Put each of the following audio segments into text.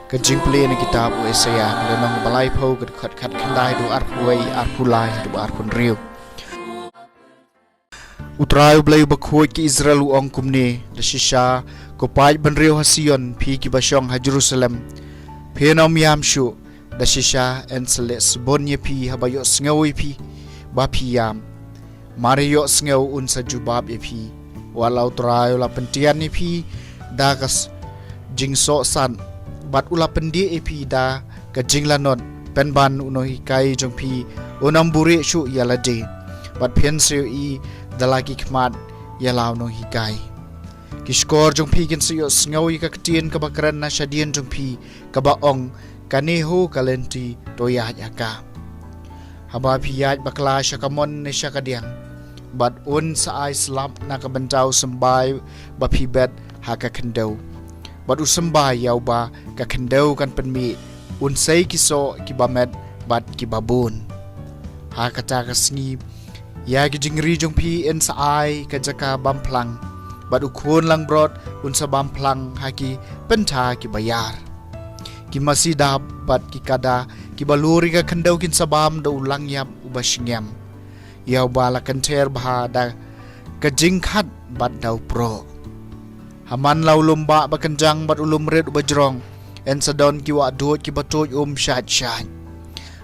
Kajing peli ni kitab Yesaya melenong balai pau kat kandai do arpuai arpulai do arpun riu. Utrai belai bakhoi ki Israel uang kumne desisha ko pai benriu hasion pi ki basyong ha Jerusalem. Penom yamshu desisha enseles bonye pi habayo sngawi pi ba pi yam. Mario sngaw unsa jubab e pi walau utrai la pentian ni pi dagas jingso san bat ula pendi epi da ka jinglanon penban unohi kai jongpi onamburi shu yalade bat pensiu i dalagi khmat yalau no hikai kiskor jongpi kin siyo sngawi ka ktien ka bakran na shadien jongpi ka baong kaneho kalenti toya yaka haba piyaj bakla shakamon ne shakadiang bat un sa ai slap na ka bentau sembai ba pibet haka kendau bat usembah yau ba ka kendau kan penmi unsai kiso kibamet bat kibabun ha kata kasngi ya ki jingri jongpi en sa ai ka jaka bamplang bat ukun lang brot unsa bamplang haki pentha ki bayar ki masida bat ki kada ki baluri ka kendau kin sabam do ulang yap ubashingyam yau ba la kanter bha da ka jingkhat bat dau pro Haman lau lomba bakanjang bat ulum red bajrong en sadon kiwa dot ki batoj shat shat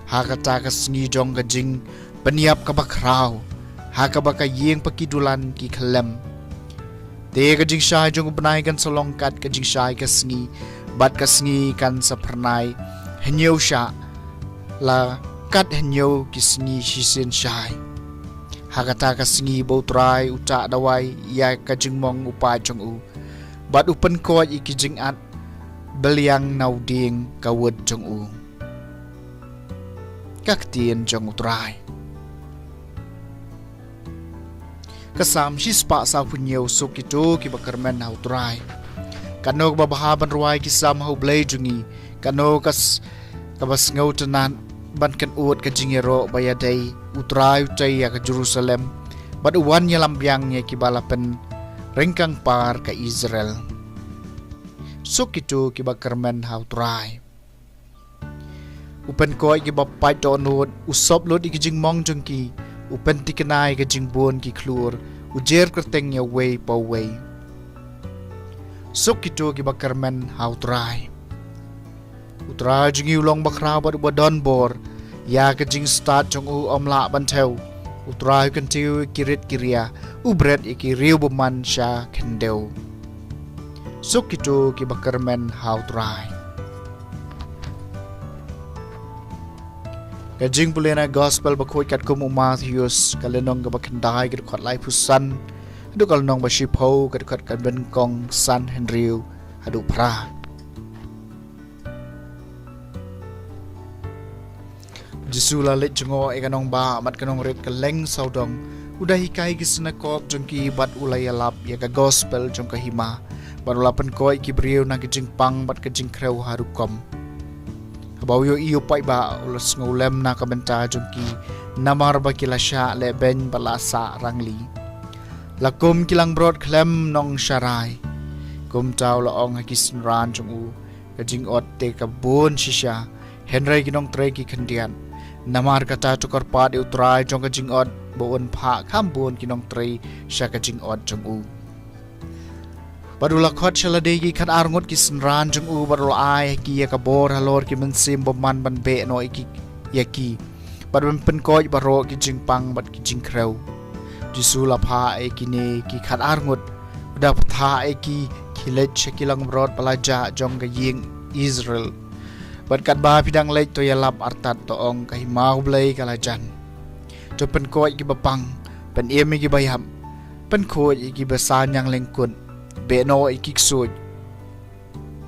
ha kata kasngi jong gajing peniap ka bakrau ha ka baka yeng pakidulan ki khalem te gajing shai jong benai kan solong kat gajing shai kasngi bat kasngi kan sapernai henyau sha la kat henyau kisngi shisin shai ha kata kasngi bautrai uta dawai ya kajing mong upa jong u bat upen ko iki jing at beliang nauding kawud jong u kaktien jong utrai kasam shispa sa punyau sukito ki bakarmen na utrai kanog babahaban ruai ki sam hau blay jungi kano kas kabas ngautanan ban kan uot ka jingero bayadai utrai utai ya ka Jerusalem bat uwan ya lambiang ya ki balapen rengkang par ka Israel sukito ki bakarmen hautrai upen koi ki bapai donut usop lot ki jing mong jongki upen tikanai ki jing bon ki klur ujer kerteng ya way pa way sukito ki bakarmen hautrai utrai jingi ulong bakra bat badon bor ya ki jing start jong u omla banteu utrai kentiu kirit kiria ubret iki riu buman sha kendeu sukito ki bakarmen hautrai kajing pulena gospel bakhoi kat kum Matthews kalenong ga bakandai gid khot lai pusan adu kalnong ba shipho kat khot kan ben kong san henriu adu pra Jisula let jengo ekanong ba mat kanong ret kaleng saudong udah hikai kisna kop jongki bat ulai alap ya ka gospel jong ka hima bat ulapan koi ki briu na kijing pang bat kijing kreu harukom habaw yo iyo pai ba ulas ngulem na ka benta jongki namar ba kilasya le ben balasa rangli lakum kilang brod klem nong sharai kum taw laong hakisn ran jong u kijing ot te ka bon shisha henry kinong tre ki khandian namar kata tukar pa de utrai jong ka jing ot boon pha khambon kinong trei shaka jing od jong u badula khot chalade gi khat arngot ki snran jong u badula ai ki ya ka bor halor ki men sim boman ban be no ki ya ki badban pen koi baro ki jing pang bad ki jing kreu jisula pha e ki ne ki khat arngot da pha e ki khilet chekilang brod palaja jong ga ying Israel bad kat ba pidang lek to ya lap artat to ong ka himau blai kalajan to pen koi ki bapang pen emi ki bayam pen koi ki basan yang lengkun be no ikik soj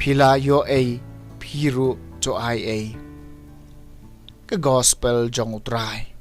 phila yo a phiru cho ai a ka gospel jong utrai